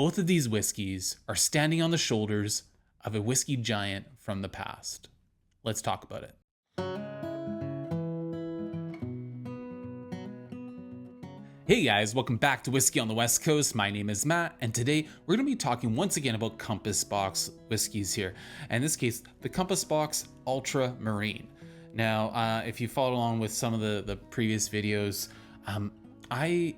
Both of these whiskeys are standing on the shoulders of a whiskey giant from the past. Let's talk about it. Hey guys, welcome back to Whiskey on the West Coast. My name is Matt, and today we're going to be talking once again about Compass Box whiskeys here. In this case, the Compass Box Ultramarine. Now, if you followed along with some of the previous videos, I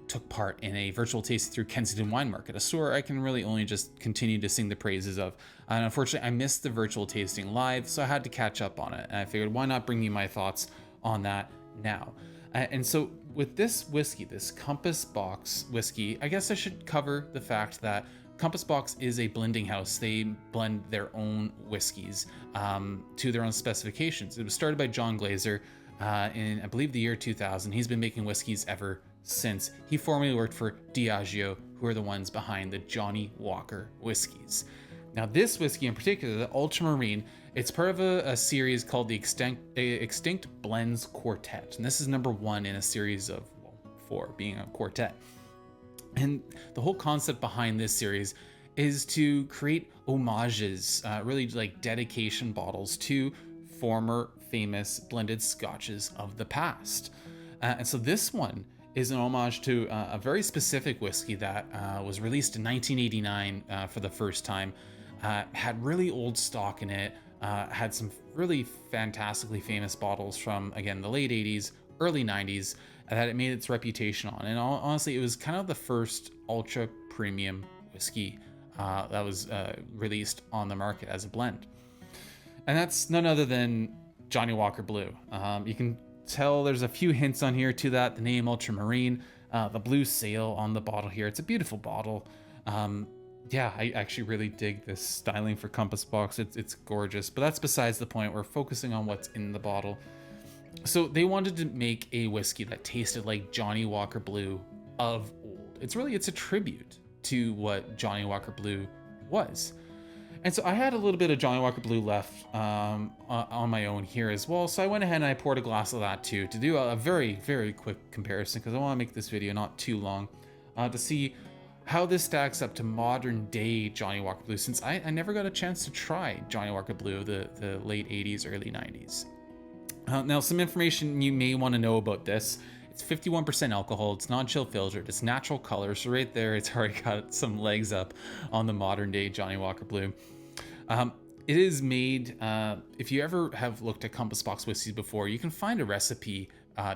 took part in a virtual tasting through Kensington Wine Market, a store I can really only just continue to sing the praises of. And unfortunately, I missed the virtual tasting live, so I had to catch up on it. And I figured, why not bring you my thoughts on that now? And so with this whiskey, this Compass Box whiskey, I guess I should cover the fact that Compass Box is a blending house. They blend their own whiskeys to their own specifications. It was started by John Glazer in, I believe, the year 2000. He's been making whiskeys ever since. He formerly worked for Diageo, who are the ones behind the Johnnie Walker whiskeys. Now, this whiskey in particular, the Ultramarine, it's part of a series called the Extinct Blends Quartet. And this is number 1 in a series of 4, being a quartet. And the whole concept behind this series is to create homages, really like dedication bottles to former famous blended scotches of the past. And so this one is an homage to a very specific whiskey that was released in 1989 for the first time. Had really old stock in it, had some really fantastically famous bottles from, again, the late 80s, early 90s, that it made its reputation on. And honestly, it was kind of the first ultra premium whiskey that was released on the market as a blend. And that's none other than Johnnie Walker Blue. You can tell there's a few hints on here to that. The name Ultramarine, the blue sail on the bottle here. It's a beautiful bottle. Yeah, I actually really dig this styling for Compass Box. It's gorgeous, but that's besides the point. We're focusing on what's in the bottle. So they wanted to make a whiskey that tasted like Johnnie Walker Blue of old. It's a tribute to what Johnnie Walker Blue was. And so I had a little bit of Johnnie Walker Blue left on my own here as well. So I went ahead and I poured a glass of that too, to do a very, very quick comparison, because I want to make this video not too long, to see how this stacks up to modern day Johnnie Walker Blue, since I never got a chance to try Johnnie Walker Blue of the late 80s, early 90s. Now, some information you may want to know about this. It's 51% alcohol, it's non-chill filtered, it's natural color, so right there it's already got some legs up on the modern day Johnnie Walker Blue. It is made, if you ever have looked at Compass Box whiskeys before, you can find a recipe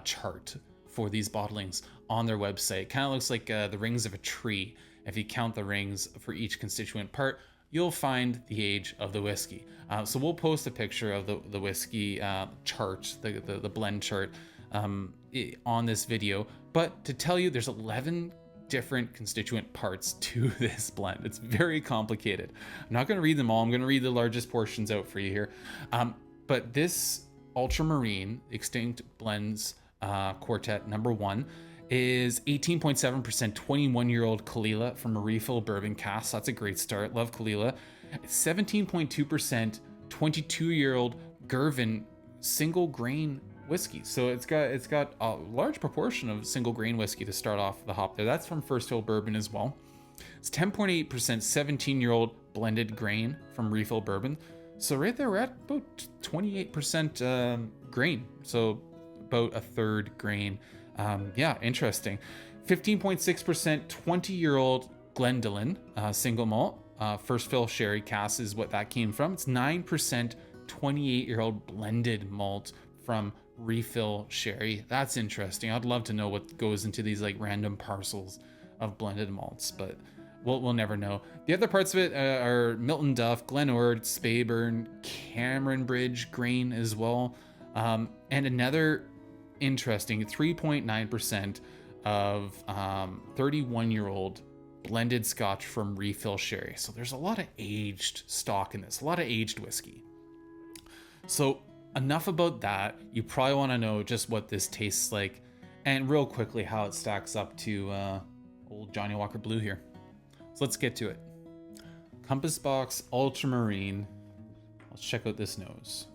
chart for these bottlings on their website. It kind of looks like the rings of a tree. If you count the rings for each constituent part, you'll find the age of the whiskey. So we'll post a picture of the whiskey chart, the blend chart, on this video. But to tell you, there's 11 different constituent parts to this blend. It's very complicated. I'm not going to read them all. I'm going to read the largest portions out for you here. But this Ultramarine Extinct Blends Quartet number 1 is 18.7% 21-year-old Kalila from a refill bourbon cask. That's a great start. Love Kalila. 17.2% 22-year-old Girvan single grain whiskey. So it's got a large proportion of single grain whiskey to start off the hop there. That's from First Hill Bourbon as well. It's 10.8% 17-year-old blended grain from refill bourbon. So right there, we're at about 28% grain. So about a third grain. Yeah, interesting. 15.6% 20-year-old Glendolyn single malt. First fill sherry cask is what that came from. It's 9% 28-year-old blended malt from refill sherry. That's interesting. I'd love to know what goes into these like random parcels of blended malts, but we'll never know. The other parts of it are Milton Duff, Glen Ord, Speyburn, Cameron Bridge grain as well, and another interesting 3.9% of 31-year-old blended scotch from refill sherry. So there's a lot of aged stock in this, a lot of aged whiskey. So enough about that. You probably want to know just what this tastes like, and real quickly how it stacks up to old Johnnie Walker Blue here. So let's get to it. Compass Box Ultramarine. Let's check out this nose.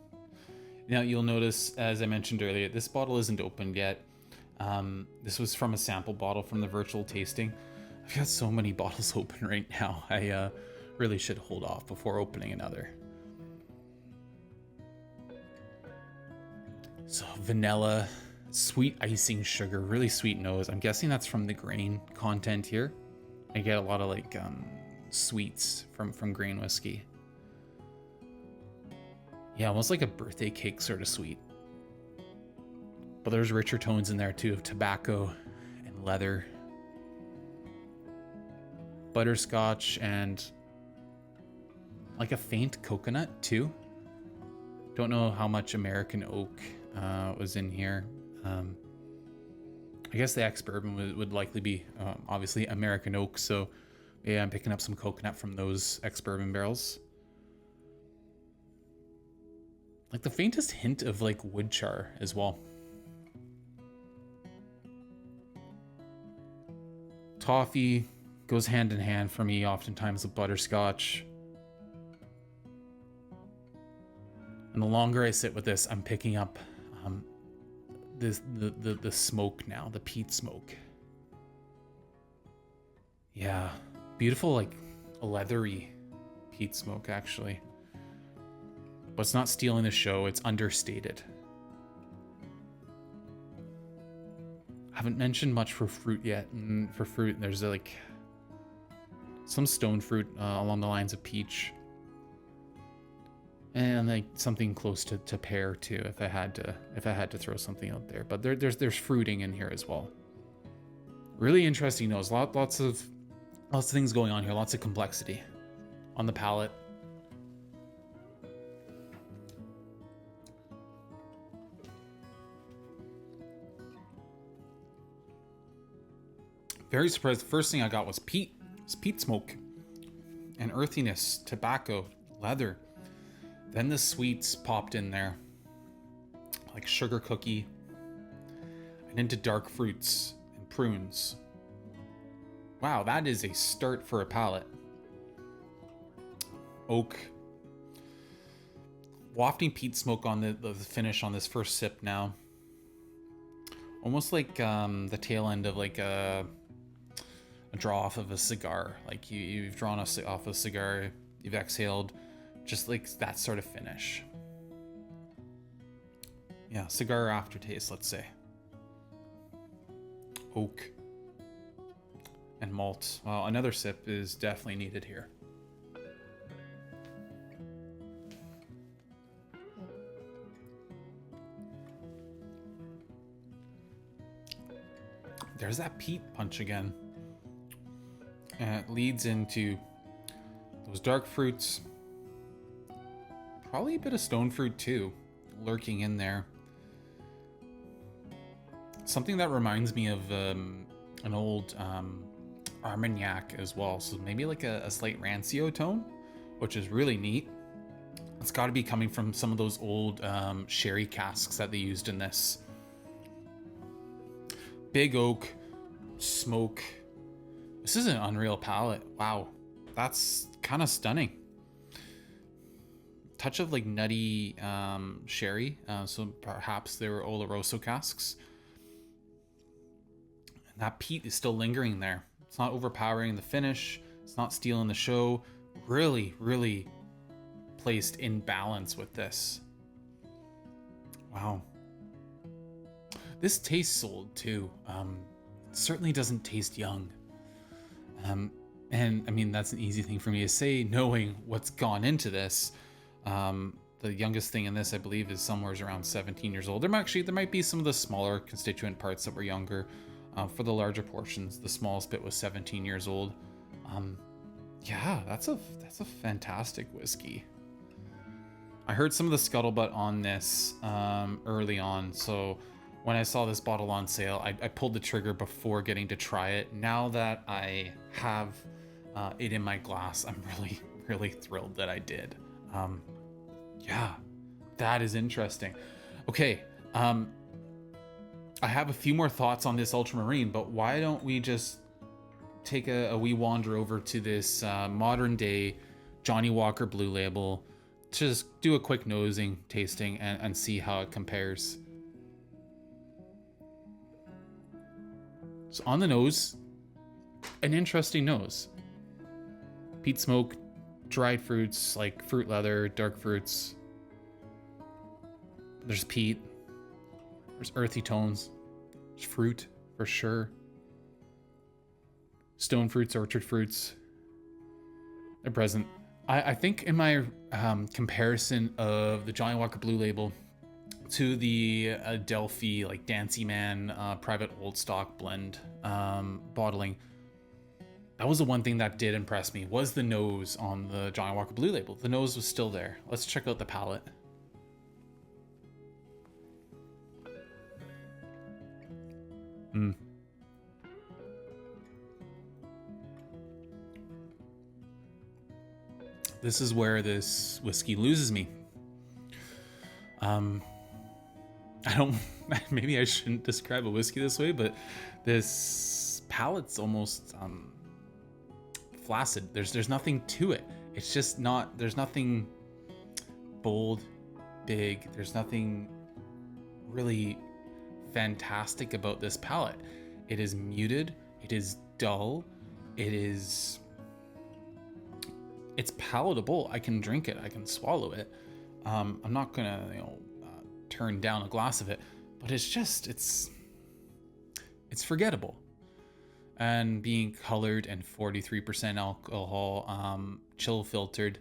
Now you'll notice, as I mentioned earlier, this bottle isn't opened yet. This was from a sample bottle from the virtual tasting. I've got so many bottles open right now. I really should hold off before opening another. So vanilla, sweet icing sugar, really sweet nose. I'm guessing that's from the grain content here. I get a lot of like sweets from grain whiskey. Yeah, almost like a birthday cake sort of sweet. But there's richer tones in there too of tobacco and leather. Butterscotch and like a faint coconut too. Don't know how much American oak was in here. I guess the ex-bourbon would likely be obviously American oak, so yeah, I'm picking up some coconut from those ex-bourbon barrels. Like the faintest hint of like wood char as well. Toffee goes hand in hand for me oftentimes with butterscotch. And the longer I sit with this, I'm picking up the smoke now, the peat smoke. Yeah, beautiful, like a leathery peat smoke actually. But it's not stealing the show, it's understated. I haven't mentioned much for fruit yet. And for fruit, there's like some stone fruit along the lines of peach. And like something close to pear too, if I had to throw something out there. But there's fruiting in here as well. Really interesting nose. Lots of things going on here. Lots of complexity on the palate. Very surprised. The first thing I got was peat. It's peat smoke and earthiness, tobacco, leather. Then the sweets popped in there, like sugar cookie, and into dark fruits and prunes. Wow, that is a start for a palate. Oak. Wafting peat smoke on the finish on this first sip now. Almost like the tail end of like a draw off of a cigar. Like you've drawn off a cigar, you've exhaled, just like that sort of finish. Yeah, cigar aftertaste, let's say. Oak and malt. Well, another sip is definitely needed here. There's that peat punch again. And it leads into those dark fruits. Probably a bit of stone fruit too, lurking in there. Something that reminds me of an old Armagnac as well. So maybe like a slight rancio tone, which is really neat. It's got to be coming from some of those old sherry casks that they used in this. Big oak, smoke. This is an unreal palate. Wow, that's kind of stunning. Touch of like nutty sherry, so perhaps they were Oloroso casks. And that peat is still lingering there. It's not overpowering the finish. It's not stealing the show. Really, really placed in balance with this. Wow. This tastes old too. It certainly doesn't taste young. And I mean, that's an easy thing for me to say, knowing what's gone into this. The youngest thing in this, I believe, is somewhere around 17 years old. There might be some of the smaller constituent parts that were younger. For the larger portions, the smallest bit was 17 years old. Yeah, that's a fantastic whiskey. I heard some of the scuttlebutt on this early on, so when I saw this bottle on sale, I pulled the trigger before getting to try it. Now that I have it in my glass, I'm really, really thrilled that I did. Yeah, that is interesting. Okay, I have a few more thoughts on this Ultramarine, but why don't we just take a wee wander over to this modern day Johnnie Walker Blue Label, just do a quick nosing, tasting, and see how it compares. So on the nose, an interesting nose. Peat smoke, dried fruits like fruit leather, dark fruits. There's peat. There's earthy tones. There's fruit for sure. Stone fruits, orchard fruits. They're present. I think in my comparison of the Johnnie Walker Blue Label to the Adelphi like Dancy Man private old stock blend bottling, that was the one thing that did impress me, was the nose on the Johnnie Walker Blue Label. The nose was still there. Let's check out the palate. This is where this whiskey loses me. I don't, maybe I shouldn't describe a whiskey this way, but this palate's almost flaccid. There's nothing to it. It's just not, there's nothing bold, big. There's nothing really fantastic about this palate. It is muted. It is dull. It's palatable. I can drink it. I can swallow it. I'm not gonna, turn down a glass of it, but it's forgettable. And being colored and 43% alcohol, chill filtered,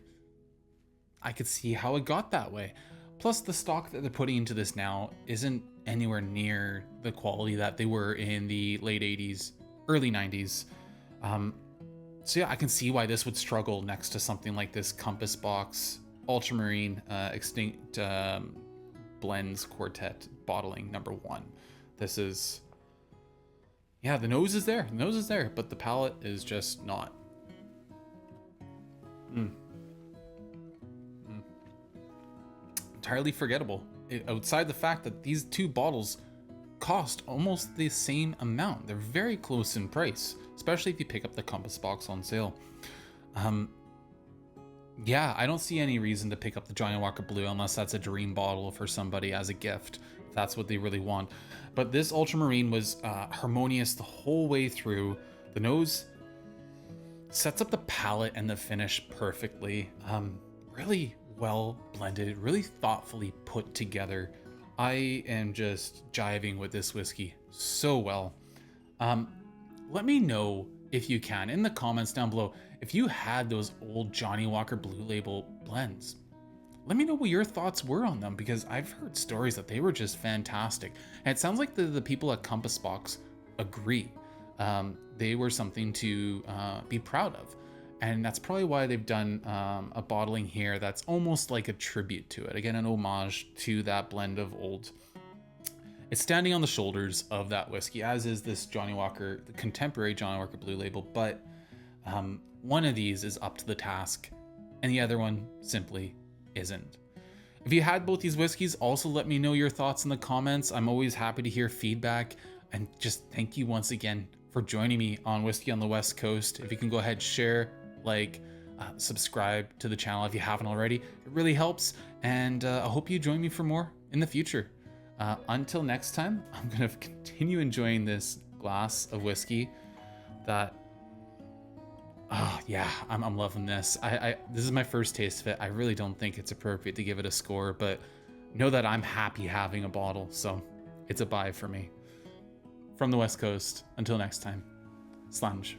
I could see how it got that way. Plus, the stock that they're putting into this now isn't anywhere near the quality that they were in the late 80s, early 90s. So yeah, I can see why this would struggle next to something like this Compass Box Ultramarine Extinct Blends Quartet bottling #1. This is, yeah, the nose is there. The nose is there, but the palate is just not. Entirely forgettable. Outside the fact that these two bottles cost almost the same amount. They're very close in price, especially if you pick up the Compass Box on sale. Yeah, I don't see any reason to pick up the Johnnie Walker Blue unless that's a dream bottle for somebody as a gift, if that's what they really want. But this Ultramarine was harmonious the whole way through. The nose sets up the palate and the finish perfectly. Really well blended, really thoughtfully put together. I am just jiving with this whiskey so well. Let me know if you can in the comments down below if you had those old Johnnie Walker Blue Label blends. Let me know what your thoughts were on them, because I've heard stories that they were just fantastic. And it sounds like the people at Compass Box agree. They were something to be proud of. And that's probably why they've done a bottling here that's almost like a tribute to it. Again, an homage to that blend of old. It's standing on the shoulders of that whiskey, as is this Johnnie Walker, the contemporary Johnnie Walker Blue Label. But one of these is up to the task, and the other one simply isn't. If you had both these whiskeys, also let me know your thoughts in the comments. I'm always happy to hear feedback. And just thank you once again for joining me on Whiskey on the West Coast. If you can go ahead, share, like, subscribe to the channel if you haven't already. It really helps, and I hope you join me for more in the future. Until next time, I'm gonna continue enjoying this glass of whiskey that, oh yeah, I'm loving this. This is my first taste of it. I really don't think it's appropriate to give it a score, but know that I'm happy having a bottle, so it's a buy for me. From the West Coast, until next time, Slange.